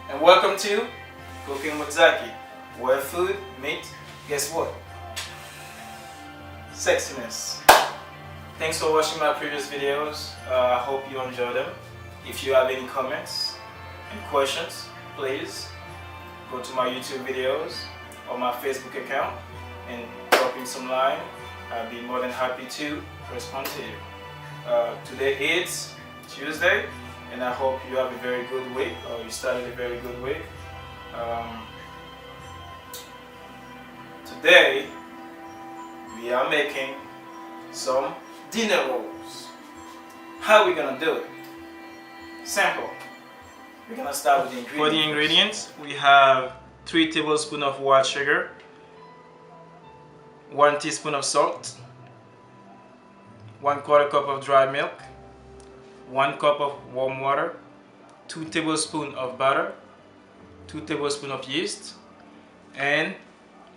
and welcome to Cooking with Zaki, where food meets, guess what? Sexiness. Thanks for watching my previous videos. I hope you enjoyed them. If you have any comments and questions, please go to my YouTube videos or my Facebook account and drop in some line. I'll be more than happy to respond to you. Today is Tuesday, and I hope you have a very good week, or you started a very good week. Today we are making some dinner rolls. How are we gonna do it? Simple. We're gonna start with the ingredients. For the ingredients, we have 3 tablespoons of white sugar, 1 teaspoon of salt, 1/4 cup of dry milk, 1 cup of warm water, 2 tablespoons of butter, 2 tablespoons of yeast, and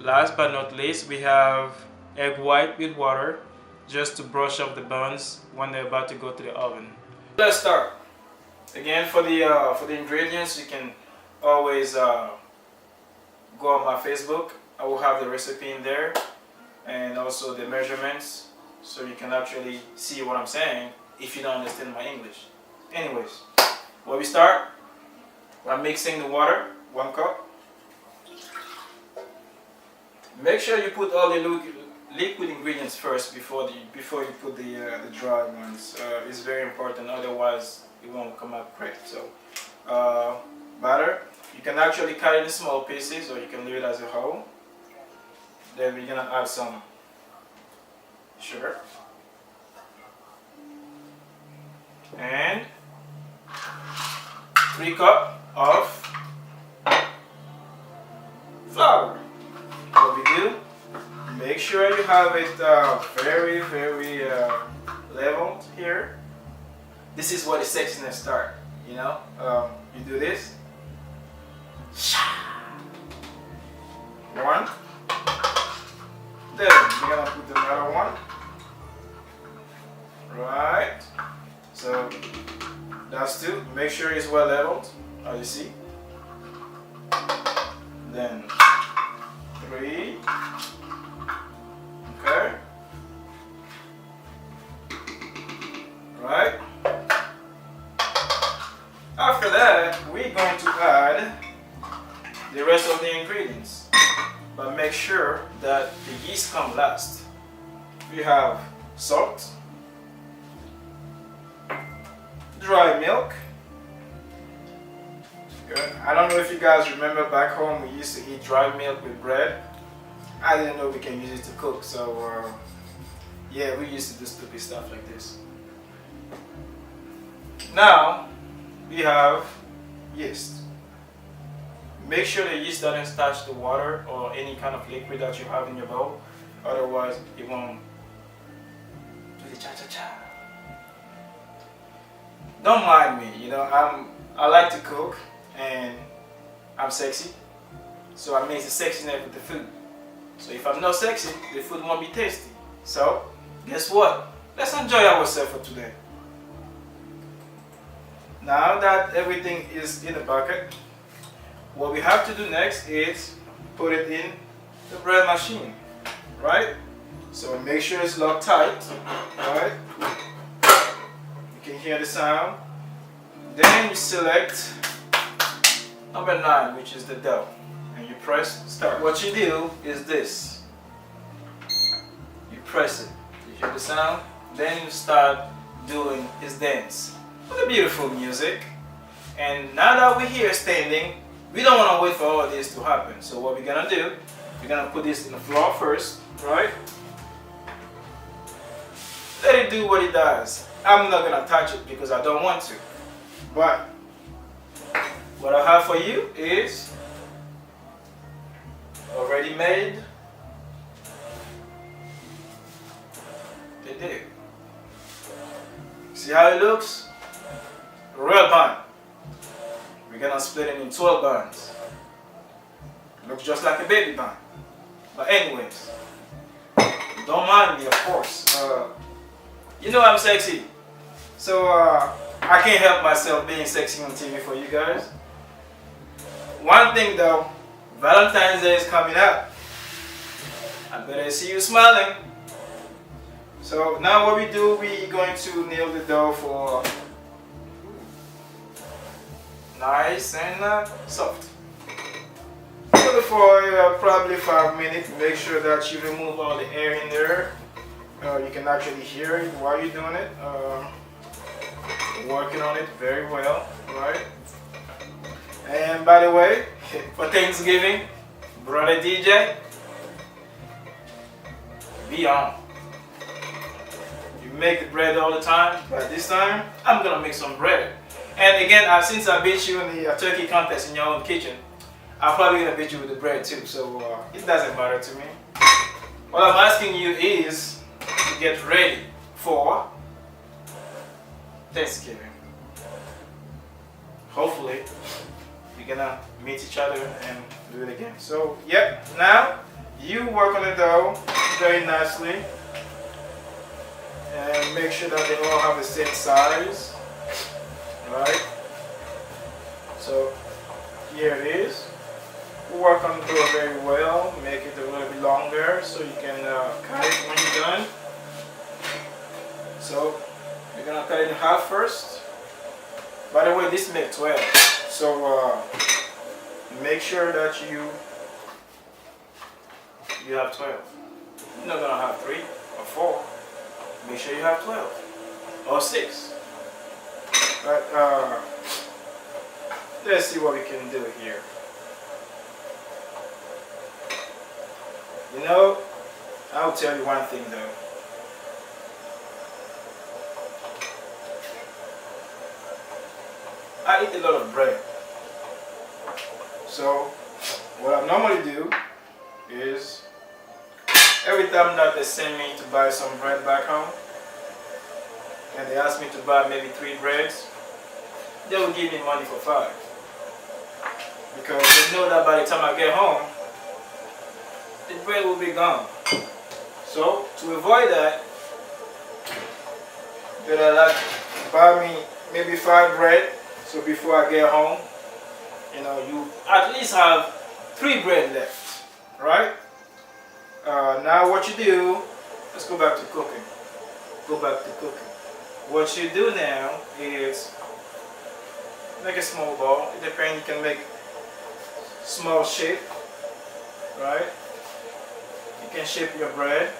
last but not least, we have egg white with water just to brush up the buns when they're about to go to the oven. Let's start. Again, for the ingredients, you can always go on my Facebook. I will have the recipe in there and also the measurements, so you can actually see what I'm saying if you don't understand my English. Anyways, when we start, we're mixing the water, 1 cup. Make sure you put all the liquid ingredients first before you put the dry ones. It's very important, otherwise it won't come out great. So butter, you can actually cut it in small pieces, or you can leave it as a whole. Then we're gonna add some sugar and 3 cups of flour. What we do, make sure you have it very leveled here. This is where the sexiness starts, you know. You do this. 1. Then we're gonna put another one. Right. So that's 2. Make sure it's well leveled, as you see. Then 3. Okay. Right. After that, we're going to add the rest of the ingredients, but make sure that the yeast comes last. We have salt, dry milk. Good. I don't know if you guys remember back home, we used to eat dry milk with bread. I didn't know we can use it to cook, so yeah, we used to do stupid stuff like this. Now we have yeast. Make sure the yeast doesn't touch the water or any kind of liquid that you have in your bowl, otherwise it won't do the cha-cha-cha. Don't mind me, you know, I like to cook and I'm sexy, so I mix the sexiness with the food. So if I'm not sexy, the food won't be tasty. So guess what? Let's enjoy ourselves for today. Now that everything is in the bucket, what we have to do next is put it in the bread machine, right? So make sure it's locked tight, right? You can hear the sound. Then you select number 9, which is the dough, and you press start. What you do is this. You press it. You hear the sound. Then you start doing his dance. What a beautiful music. And now that we're here standing, we don't want to wait for all this to happen. So what we're gonna do, we're gonna put this in the flour first, right? Let it do what it does. I'm not gonna touch it because I don't want to. But what I have for you is already made. They did it. See how it looks? Real bun. We're gonna split it in 12 buns. Looks just like a baby bun. But anyways, don't mind me, of course. You know I'm sexy. So I can't help myself being sexy on TV for you guys. one thing though, Valentine's Day is coming up. I better see you smiling. So now what we do, we're going to knead the dough for nice and soft. Put it for probably 5 minutes. Make sure that you remove all the air in there. You can actually hear it while you're doing it. Working on it very well, right? And by the way, for Thanksgiving, brother DJ, be on. You make the bread all the time, but this time I'm gonna make some bread. And again, since I beat you in the turkey contest in your own kitchen, I'm probably gonna beat you with the bread too, so it doesn't matter to me. What I'm asking you is to get ready for Thanksgiving. Hopefully, we're gonna meet each other and do it again. So, yep, now you work on the dough very nicely and make sure that they all have the same size. Right? So, here it is. Work on the dough very well, make it a little bit longer so you can cut it when you're done. So, you're gonna cut it in half first. By the way, this makes 12. So make sure that you have 12. You're not gonna have 3 or 4. Make sure you have 12 or 6. But let's see what we can do here. You know, I'll tell you one thing though. I eat a lot of bread. So what I normally do is every time that they send me to buy some bread back home and they ask me to buy maybe 3 breads, they will give me money for 5. Because they know that by the time I get home, the bread will be gone. So to avoid that, they like buy me maybe 5 bread. So before I get home, you know, you at least have 3 bread left, right? Now what you do, let's go back to cooking. Go back to cooking. What you do now is make a small ball. It depends, you can make small shape, right? You can shape your bread,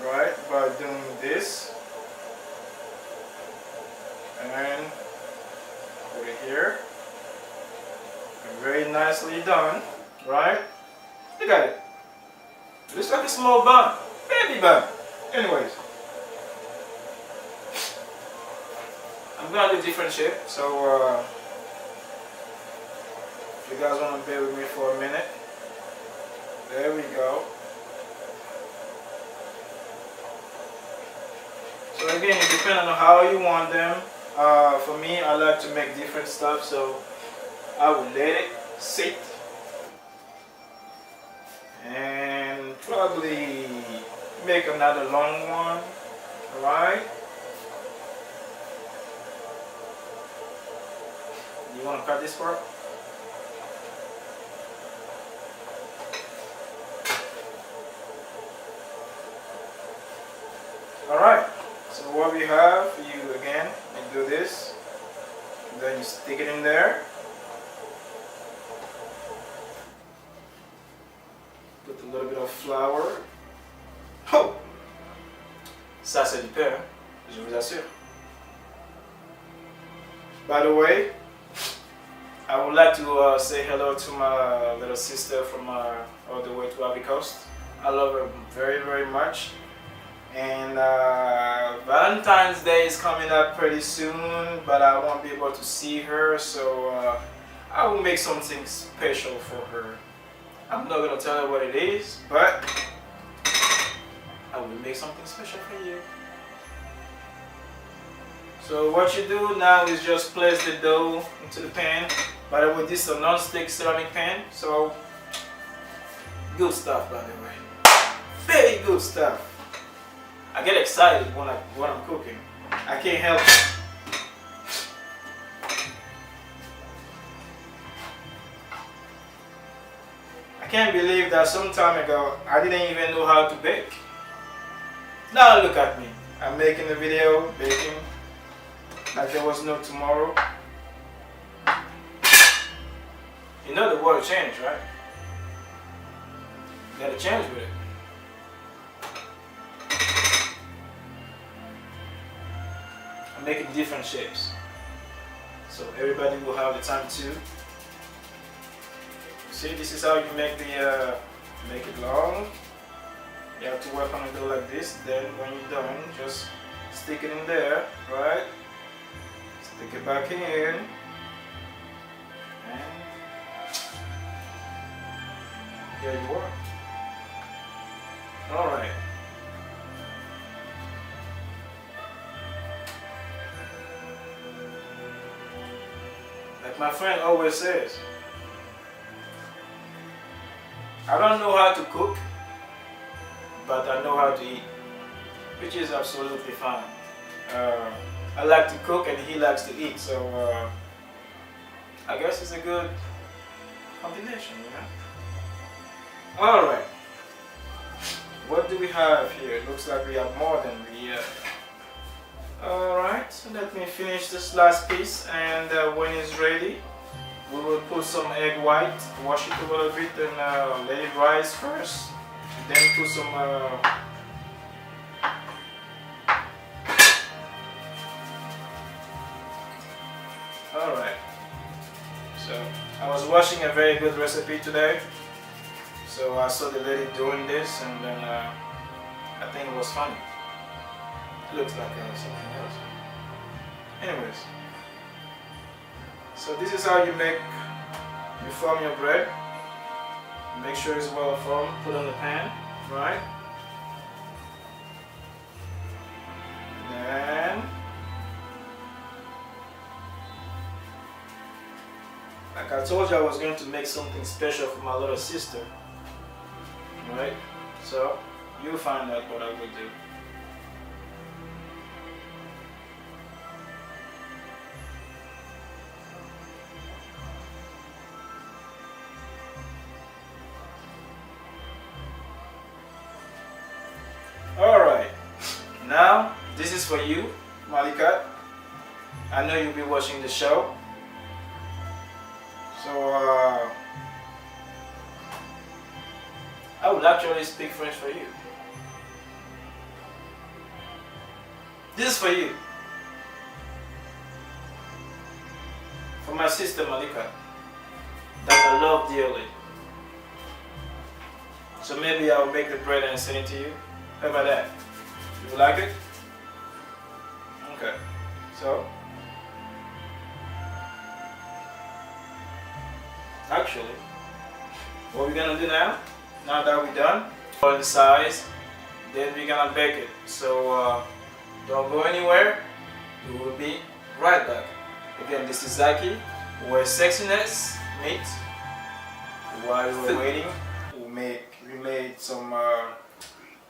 right, by doing this. And put it here. Very nicely done, right? Look at it. It looks like a small bun, baby bun. Anyways, I'm gonna do different shape. So if you guys wanna bear with me for a minute, there we go. So again, it depends on how you want them. For me, I like to make different stuff, so I will let it sit and probably make another long one. Alright? You want to cut this part? Alright, so what we have, you do this, and then you stick it in there. Put a little bit of flour. Oh! Ça c'est du pain, je vous assure. By the way, I would like to say hello to my little sister from all the way to Ivory Coast. I love her very, very much. And Valentine's Day is coming up pretty soon, but I won't be able to see her, so I will make something special for her. I'm not going to tell her what it is, but I will make something special for you. So what you do now is just place the dough into the pan. By the way, this is a non-stick ceramic pan, so good stuff, by the way. Very good stuff. I get excited when I'm cooking. I can't help it. I can't believe that some time ago I didn't even know how to bake. Now look at me. I'm making a video baking like there was no tomorrow. You know the world changed, right? You gotta change with it. I'm making different shapes, so everybody will have the time to. See, this is how you make the make it long. You have to work on it like this. Then when you're done, just stick it in there, right? Stick it back in, and there you are. All right. Like my friend always says, I don't know how to cook, but I know how to eat, which is absolutely fine. I like to cook and he likes to eat, so I guess it's a good combination, you know? Alright, what do we have here? It looks like we have more than we Alright, so let me finish this last piece, and when it's ready, we will put some egg white, wash it a little bit, and let it rise first. Then put some Alright, so I was watching a very good recipe today, so I saw the lady doing this, and then I think it was funny. It looks like something else. Anyways, so this is how you form your bread. Make sure it's well formed, put on the pan, right? Then, like I told you, I was going to make something special for my little sister, right? So, you'll find out what I will do. Alright, now this is for you, Malika. I know you'll be watching the show. So, I would actually speak French for you. This is for you. For my sister Malika, that I love dearly. So maybe I'll make the bread and send it to you. How about that? You like it? Okay. So, actually, what we're gonna do now that we're done, on the size, then we're gonna bake it. So, don't go anywhere. We will be right back. Again, this is Zaki, where sexiness meets. While we were waiting, we made some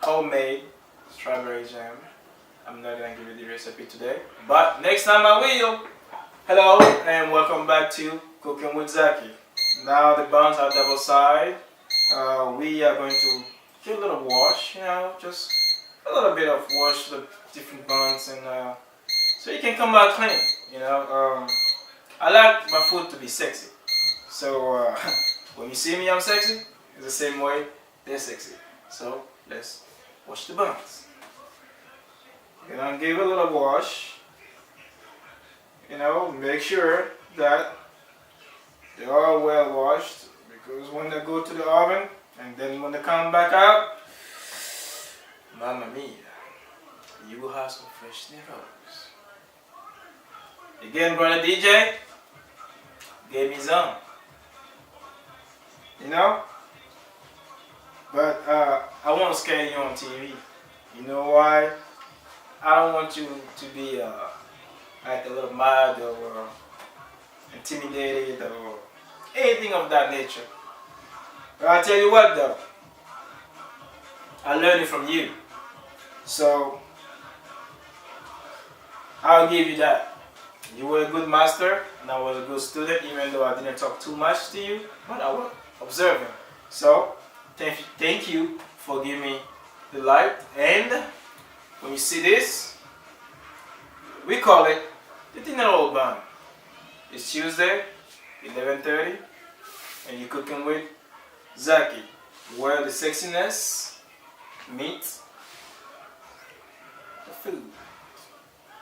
homemade strawberry jam. I'm not gonna give you the recipe today, but next time I will. Hello and welcome back to Cooking with Zaki. Now the buns are double side. We are going to do a little wash, you know, just a little bit of wash the different buns, and so you can come out clean. You know, I like my food to be sexy. So when you see me, I'm sexy. It's the same way they're sexy. So let's wash the buns. You're gonna give a little wash. You know, make sure that they are well washed, because when they go to the oven and then when they come back out, mamma mia, you will have some fresh sniffles. Again, brother DJ, gave me some. You know? But I won't scare you on TV. You know why? I don't want you to be like a little mad or intimidated or anything of that nature. But I'll tell you what though, I learned it from you. So I'll give you that. You were a good master and I was a good student, even though I didn't talk too much to you, but I was observing. So thank you for giving me the light. And when you see this, we call it the dinner roll bun. It's Tuesday, 11:30, and you're cooking with Zaki, where the sexiness meets the food.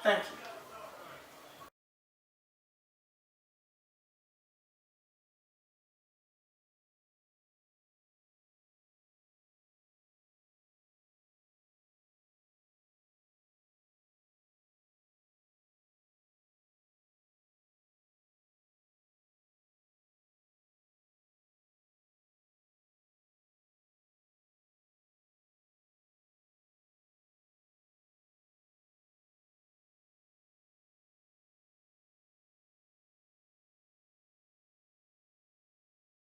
Thank you.